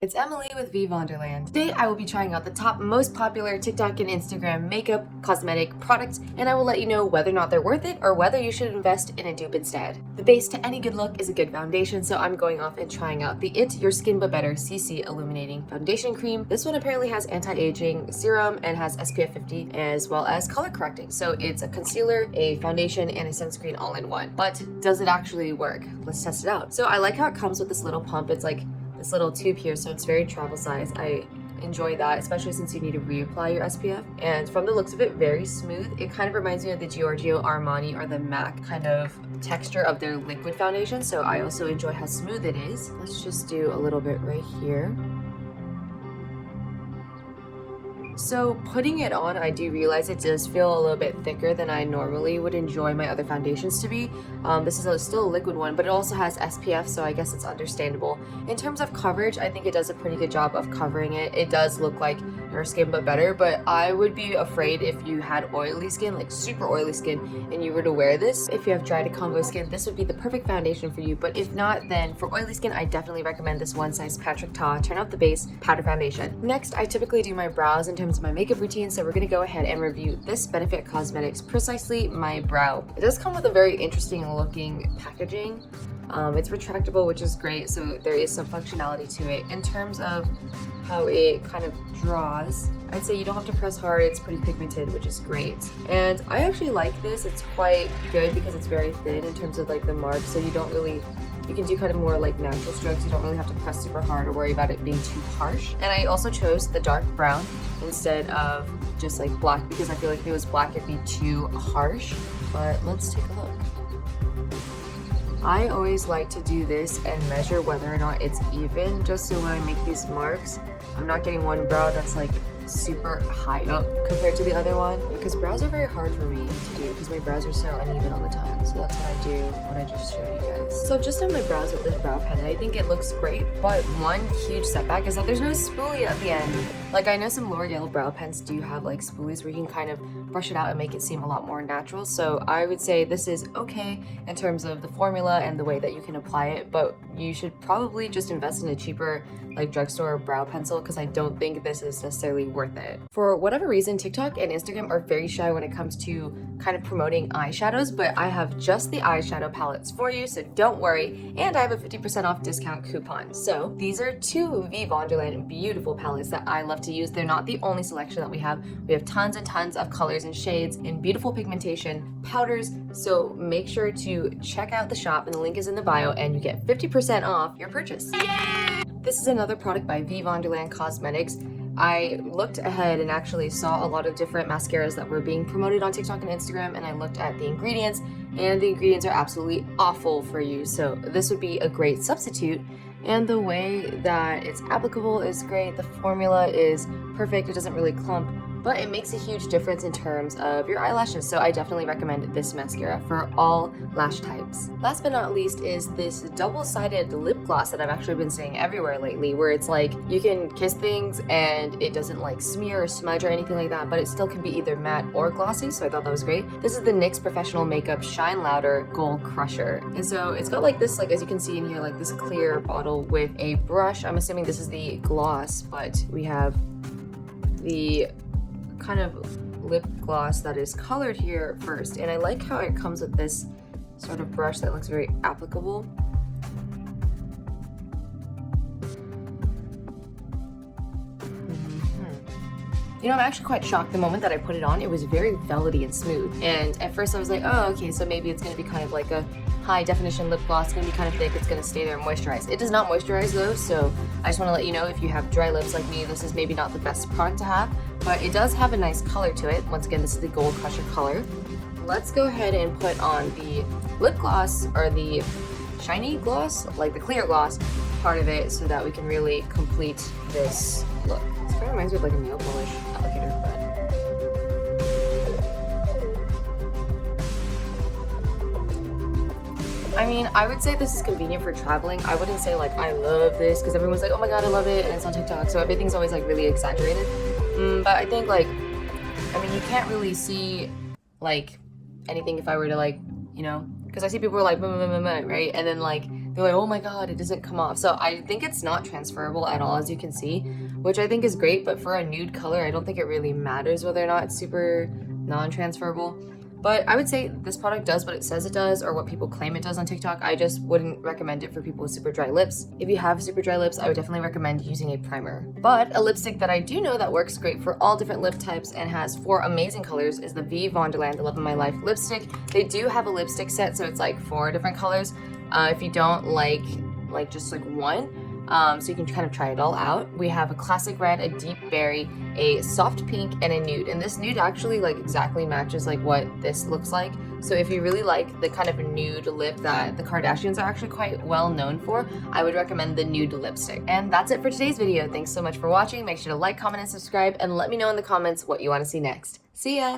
It's Emily with V Vonderland. Today I will be trying out the top most popular TikTok and Instagram makeup, cosmetic products, and I will let you know whether or not they're worth it or whether you should invest in a dupe instead. The base to any good look is a good foundation, so I'm going off and trying out the It Your Skin But Better CC Illuminating Foundation Cream. This one apparently has anti-aging serum and has SPF 50 as well as color correcting. So it's a concealer, a foundation, and a sunscreen all in one. But does it actually work? Let's test it out. So I like how it comes with this little pump. It's like this little tube here, so it's very travel size. I enjoy that, especially since you need to reapply your SPF. And from the looks of it, very smooth. It kind of reminds me of the Giorgio Armani or the MAC kind of texture of their liquid foundation, so I also enjoy how smooth it is. Let's just do a little bit right here. So putting it on, I do realize it does feel a little bit thicker than I normally would enjoy my other foundations to be. This is still a liquid one, but it also has SPF, so I guess it's understandable. In terms of coverage, I think it does a pretty good job of covering it. It does look like Your Skin But Better, but I would be afraid if you had oily skin, like super oily skin, and you were to wear this. If you have dry to combo skin, this would be the perfect foundation for you, but if not, then for oily skin, I definitely recommend this One Size Patrick Ta Turn Up the Base Powder Foundation. Next, I typically do my brows in terms of my makeup routine, so we're gonna go ahead and review this Benefit Cosmetics Precisely My Brow. It does come with a very interesting looking packaging. It's retractable, which is great, so there is some functionality to it. In terms of how it kind of draws, I'd say you don't have to press hard. It's pretty pigmented, which is great. And I actually like this. It's quite good because it's very thin in terms of like the mark, so you can do kind of more like natural strokes. You don't really have to press super hard or worry about it being too harsh. And I also chose the dark brown instead of just like black because I feel like if it was black it'd be too harsh. But let's take a look. I always like to do this and measure whether or not it's even, just so when I make these marks, I'm not getting one brow that's like super high up compared to the other one, because brows are very hard for me to do because my brows are so uneven all the time. So that's what I do, what I just showed you guys. So I've just done my brows with this brow pen and I think it looks great, but one huge setback is that there's no spoolie at the end. Like I know some L'Oreal brow pens do have like spoolies where you can kind of brush it out and make it seem a lot more natural. So I would say this is okay in terms of the formula and the way that you can apply it, but you should probably just invest in a cheaper like drugstore brow pencil because I don't think this is necessarily worth it. For whatever reason, TikTok and Instagram are very shy when it comes to kind of promoting eyeshadows, but I have just the eyeshadow palettes for you, so don't worry. And I have a 50% off discount coupon. So these are two V Vonderland beautiful palettes that I love to use. They're not the only selection that we have. We have tons and tons of colors and shades and beautiful pigmentation, powders, so make sure to check out the shop and the link is in the bio and you get 50% off your purchase. Yay! This is another product by V Vonderland Cosmetics. I looked ahead and actually saw a lot of different mascaras that were being promoted on TikTok and Instagram, and I looked at the ingredients, and the ingredients are absolutely awful for you. So this would be a great substitute. And the way that it's applicable is great. The formula is perfect. It doesn't really clump, but it makes a huge difference in terms of your eyelashes. So I definitely recommend this mascara for all lash types. Last but not least is this double-sided lip gloss that I've actually been seeing everywhere lately, where it's like you can kiss things and it doesn't like smear or smudge or anything like that, but it still can be either matte or glossy. So I thought that was great. This is the NYX Professional Makeup Shine Louder Gold Crusher. And so it's got like this, like as you can see in here, like this clear bottle with a brush. I'm assuming this is the gloss, but we have the kind of lip gloss that is colored here first, and I like how it comes with this sort of brush that looks very applicable. You know, I'm actually quite shocked. The moment that I put it on, it was very velvety and smooth, and at first I was like, oh, okay, so maybe it's gonna be kind of like a high definition lip gloss. It's gonna be kind of thick, it's gonna stay there and moisturize. It does not moisturize though, so I just want to let you know, if you have dry lips like me, this is maybe not the best product to have, but it does have a nice color to it. Once again, this is the Gold Crusher color. Let's go ahead and put on the lip gloss, or the shiny gloss, like the clear gloss part of it, so that we can really complete this look. This kind of reminds me of like a nail polish applicator, but I mean, I would say this is convenient for traveling. I wouldn't say like I love this because everyone's like, oh my god, I love it, and it's on TikTok, so everything's always like really exaggerated. But I think like, I mean, you can't really see like anything if I were to like, you know, because I see people are like, right? And then like they're like, oh my god, it doesn't come off. So I think it's not transferable at all, as you can see, which I think is great, but for a nude color, I don't think it really matters whether or not it's super non-transferable. But I would say this product does what it says it does, or what people claim it does on TikTok. I just wouldn't recommend it for people with super dry lips. If you have super dry lips, I would definitely recommend using a primer. But a lipstick that I do know that works great for all different lip types and has 4 amazing colors is the V Vonderland The Love of My Life lipstick. They do have a lipstick set, so it's like 4 different colors. If you don't like just like one, so you can kind of try it all out. We have a classic red, a deep berry, a soft pink, and a nude. And this nude actually like exactly matches like what this looks like. So if you really like the kind of nude lip that the Kardashians are actually quite well known for, I would recommend the nude lipstick. And that's it for today's video. Thanks so much for watching. Make sure to like, comment, and subscribe, and let me know in the comments what you want to see next. See ya!